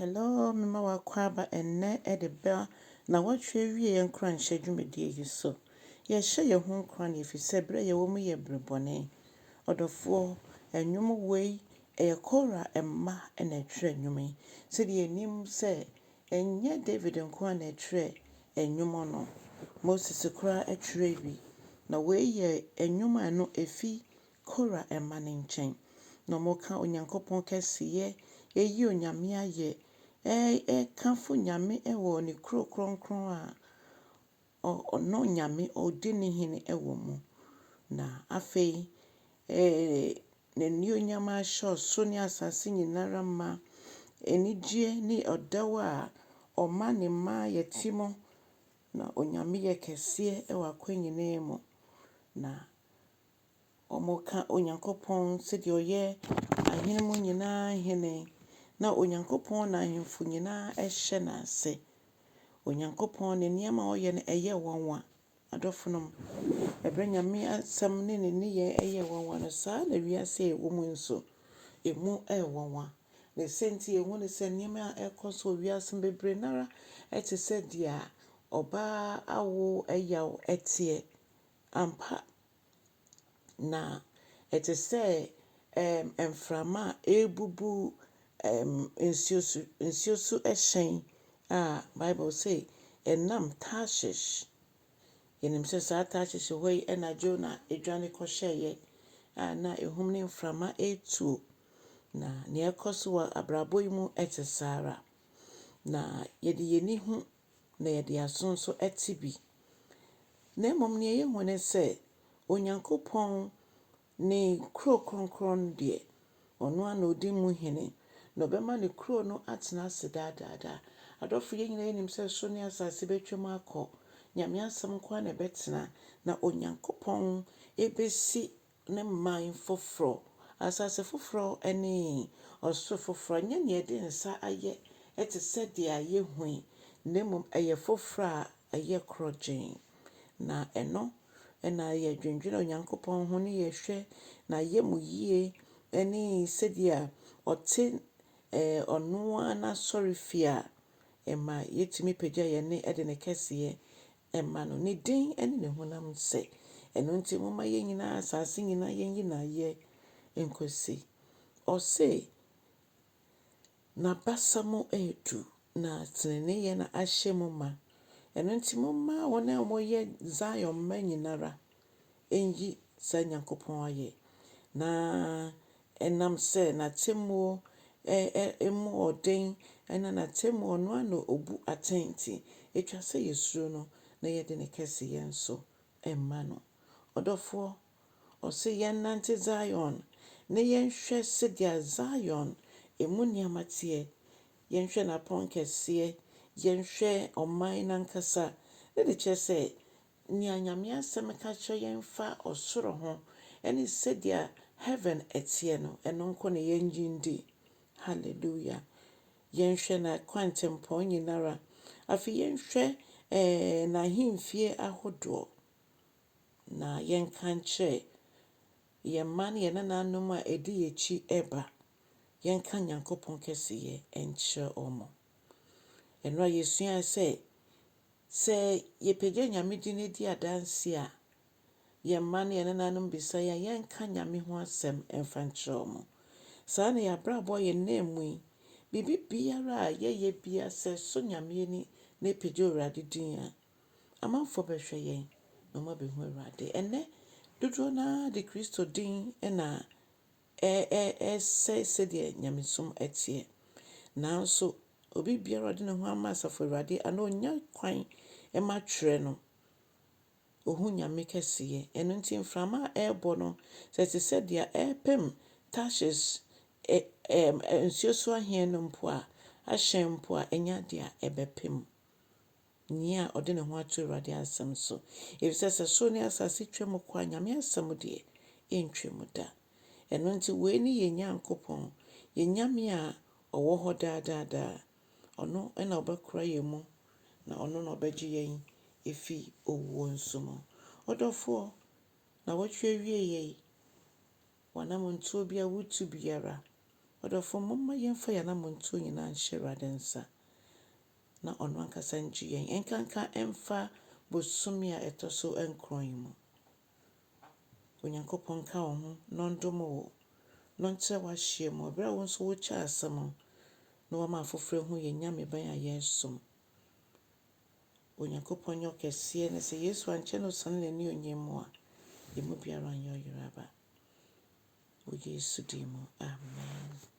Hello, mema wakwaba enne edeba na watwe wie nkran hye dwumedie yi so. Ye hye ye ho nkran efise bre ye wo mu ye brebone. Odofo enwom wei kora emma na etwe enwom. Se de enim se enye David nkwan na etwe enwom no. Moses kora etwe bi. Na wei ye enwom ano efi kora emma ne nchen. No moka onyankopon kesiye eyi onyame aye kanfo nyame ewo ne kro kronkron a ono nyame odi ne hene ewo mu na afei ne ni onyama sho so ne asase nyinara ma enigye ne odaw a oma ne ma yetimo na onyame ye kese ewo akwanyine mu na omoka onyankopon se de oye ahene mu nyina hene na onyankopon na ahemfo nyina ehye na ase. Onyankopon ne niam a oye ne eye wanwa adofonom ebre nyame asem ne ne ye eye wanwa no sa na wiase e wo mu nso emu wanwa ne senti ehu ne se niam a ekoso wiase bebre nara etese dia oba awo eyaw etie ampa na etese emframa ebubu ensiosu ehyen a Bible say enam Tarshish yenim se sa Tarshish hoi ena Jonah edwane kohyeye na ehum ne mframa etu na ne ekoso wa abrabo yi mu etesara na yede yeni hu na yede asonso etibi na mom ne ye hu ne se onyankopon ne kro kronkron de ono ana odi mu hene no bema ne kro no atena ase daadaadaa adofo ye nyina yenim se so ne asase betwem akọ nyame asem kwa na betena na onyankopon ebesi ne man foforo asase foforo ene osoro foforo nya ne de nsa aye etese de aye hui ne mom eye foforo a aye krogen na eno ena ye dwendwene onyankopon ho ne ye hwe na ye mu yie ene sedia ote ono ana sorifia ema yetimi pagya ye ne ede ne kese ema no ne din ene ne honam se eno nti moma ye nyina asase nyina ye nyina ye enkosi ose na basamo edu na tenene ye na ahye moma eno nti moma wona mo ye Zion ma nyinara enyi sa nyankopon aye na enam se na temu emu oden ena na temu ono ana obu atenti etwa se yesuro no na ye de ne kese ye nso emma no odofo ose ye nante Zion ne ye hwe se dia Zion emu niamate ye hwe na pon kese ye hwe oman nankasa ne de chese ni anyame asem ka cho ye mfa osoro ho ene se dia heaven etie no eno nko ne ye njindi hallelujah yenhwe na kwantempo nyinara afi yenhwe na himfie ahodo na yenkanche ye man ye na nanom a edi yechi eba yenka nyankopon kesiye enche omo enra yesua se ye pege nyame dine di adanse a ye man ye na nanom bisa yenka nyame ho asem emfanche omo sa na ya brabo ye nemui bibi biara ye bia se so nyame ni na pege urade din a amanfo behwe yen no ma behu urade ene dodo na de Kristo din na se de nyame som etie nanso obi biara de ne ho ama asafo urade ana onya kwan ema twere no ohu nyame kesiye eno nti mframa ebo no se dia epem Tarshish ensioso ahien no mpo a ahyen mpo a enya dia ebepem nia ode ne ho ato urade asem so efise so ne asase twem kwa nyame asem de entwem da eno nti we ni ye nyankopon ye nyame a owo ho daadaadaa ono ena obekura ye mu na ono na obegye yen efi owo nsumo odofo na wotwe wie ye wanam ntuo bia wutu biara Ɔdɔfo momma yɛmfa yɛn anammɔntuo nyinaa nhyɛ Awurade nsa na ɔno ankasa ngye yɛn. Ɛnkanka ɛmfa bosome a ɛtɔ so nkron yi mu. Onyankopɔn ka wo ho na ɔndom wo na ɔnkyerɛ w'ahyeɛ mu. Ɔberɛ a wo nso wokyɛ asɛm no na wɔma afoforɔ hu yɛn Nyame bɛn a yɛresom. Onyankopɔn nyɛ ɔkɛseɛ na sɛ Yesu ankyɛ no ɔsane n'ani onyam mu a, yɛn mu biara nyɛ ɔyeraba. Wɔ Yesu din mu, amen.